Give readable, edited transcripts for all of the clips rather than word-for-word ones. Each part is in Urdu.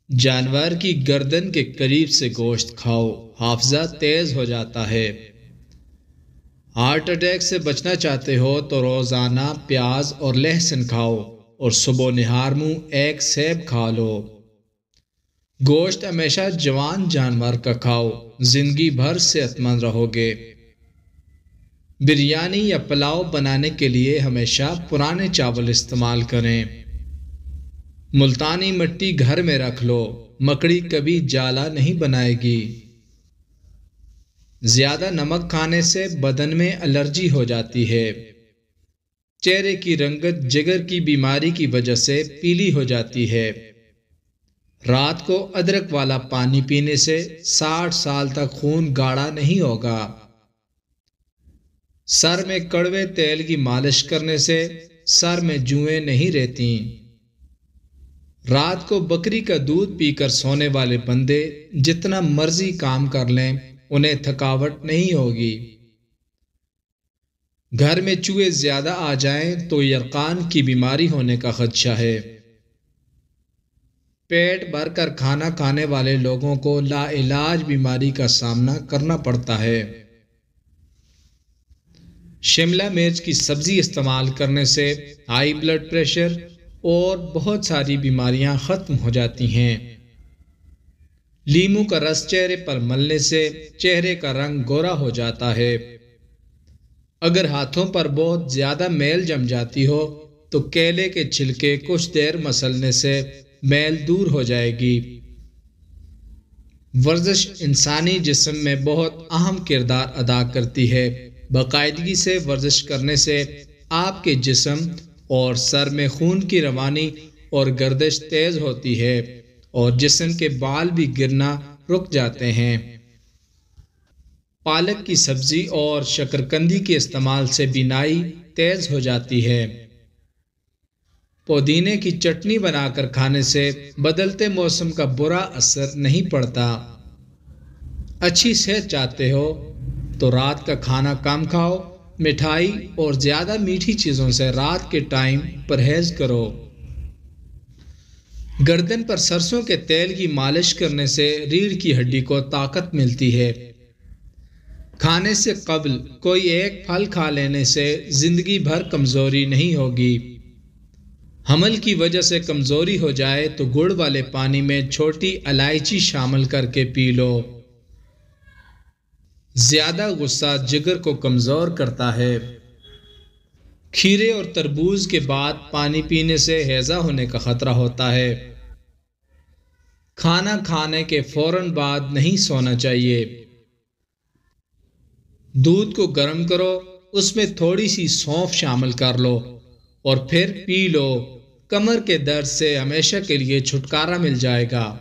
جانور کی گردن کے قریب سے گوشت کھاؤ، حافظہ تیز ہو جاتا ہے۔ ہارٹ اٹیک سے بچنا چاہتے ہو تو روزانہ پیاز اور لہسن کھاؤ اور صبح نہار منہ ایک سیب کھا لو۔ گوشت ہمیشہ جوان جانور کا کھاؤ، زندگی بھر صحت مند رہو گے۔ بریانی یا پلاؤ بنانے کے لیے ہمیشہ پرانے چاول استعمال کریں۔ ملتانی مٹی گھر میں رکھ لو، مکڑی کبھی جالا نہیں بنائے گی۔ زیادہ نمک کھانے سے بدن میں الرجی ہو جاتی ہے۔ چہرے کی رنگت جگر کی بیماری کی وجہ سے پیلی ہو جاتی ہے۔ رات کو ادرک والا پانی پینے سے 60 سال تک خون گاڑھا نہیں ہوگا۔ سر میں کڑوے تیل کی مالش کرنے سے سر میں جوئیں نہیں رہتی۔ رات کو بکری کا دودھ پی کر سونے والے بندے جتنا مرضی کام کر لیں انہیں تھکاوٹ نہیں ہوگی۔ گھر میں چوہے زیادہ آ جائیں تو یرقان کی بیماری ہونے کا خدشہ ہے۔ پیٹ بھر کر کھانا کھانے والے لوگوں کو لا علاج بیماری کا سامنا کرنا پڑتا ہے۔ شملہ مرچ کی سبزی استعمال کرنے سے ہائی بلڈ پریشر اور بہت ساری بیماریاں ختم ہو جاتی ہیں۔ لیموں کا رس چہرے پر ملنے سے چہرے کا رنگ گورا ہو جاتا ہے۔ اگر ہاتھوں پر بہت زیادہ میل جم جاتی ہو تو کیلے کے چھلکے کچھ دیر مسلنے سے میل دور ہو جائے گی۔ ورزش انسانی جسم میں بہت اہم کردار ادا کرتی ہے۔ باقاعدگی سے ورزش کرنے سے آپ کے جسم اور سر میں خون کی روانی اور گردش تیز ہوتی ہے اور جسم کے بال بھی گرنا رک جاتے ہیں۔ پالک کی سبزی اور شکرکندی کے استعمال سے بینائی تیز ہو جاتی ہے۔ پودینے کی چٹنی بنا کر کھانے سے بدلتے موسم کا برا اثر نہیں پڑتا۔ اچھی صحت چاہتے ہو تو رات کا کھانا کم کھاؤ، مٹھائی اور زیادہ میٹھی چیزوں سے رات کے ٹائم پرہیز کرو۔ گردن پر سرسوں کے تیل کی مالش کرنے سے ریڑھ کی ہڈی کو طاقت ملتی ہے۔ کھانے سے قبل کوئی ایک پھل کھا لینے سے زندگی بھر کمزوری نہیں ہوگی۔ حمل کی وجہ سے کمزوری ہو جائے تو گڑ والے پانی میں چھوٹی الائچی شامل کر کے پی لو۔ زیادہ غصہ جگر کو کمزور کرتا ہے۔ کھیرے اور تربوز کے بعد پانی پینے سے ہیضہ ہونے کا خطرہ ہوتا ہے۔ کھانا کھانے کے فوراً بعد نہیں سونا چاہیے۔ دودھ کو گرم کرو، اس میں تھوڑی سی سونف شامل کر لو اور پھر پی لو۔ کمر کے درد سے ہمیشہ کے لیے چھٹکارا مل جائے گا۔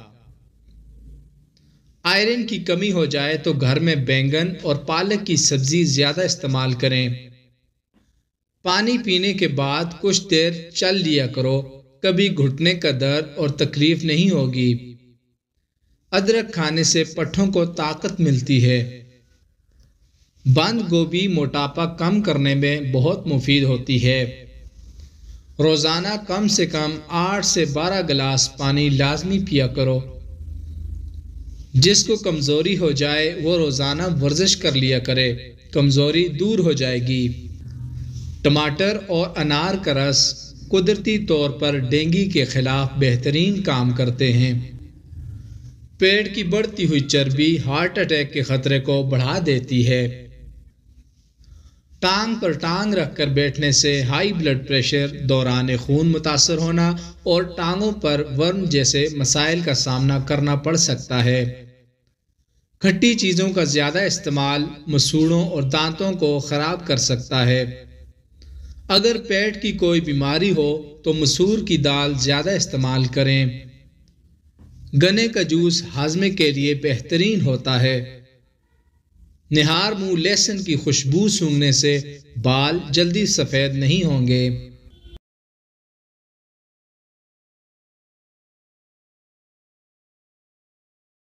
آئرن کی کمی ہو جائے تو گھر میں بینگن اور پالک کی سبزی زیادہ استعمال کریں۔ پانی پینے کے بعد کچھ دیر چل لیا کرو، کبھی گھٹنے کا درد اور تکلیف نہیں ہوگی۔ ادرک کھانے سے پٹھوں کو طاقت ملتی ہے۔ بند گوبھی موٹاپا کم کرنے میں بہت مفید ہوتی ہے۔ روزانہ کم سے کم 8 سے 12 گلاس پانی لازمی پیا کرو۔ جس کو کمزوری ہو جائے وہ روزانہ ورزش کر لیا کرے، کمزوری دور ہو جائے گی۔ ٹماٹر اور انار کا رس قدرتی طور پر ڈینگی کے خلاف بہترین کام کرتے ہیں۔ پیٹ کی بڑھتی ہوئی چربی ہارٹ اٹیک کے خطرے کو بڑھا دیتی ہے۔ ٹانگ پر ٹانگ رکھ کر بیٹھنے سے ہائی بلڈ پریشر، دوران خون متاثر ہونا اور ٹانگوں پر ورم جیسے مسائل کا سامنا کرنا پڑ سکتا ہے۔ کھٹی چیزوں کا زیادہ استعمال مسوڑھوں اور دانتوں کو خراب کر سکتا ہے۔ اگر پیٹ کی کوئی بیماری ہو تو مسور کی دال زیادہ استعمال کریں۔ گنے کا جوس ہاضمے کے لیے بہترین ہوتا ہے۔ نہار منہ لہسن کی خوشبو سونگھنے سے بال جلدی سفید نہیں ہوں گے۔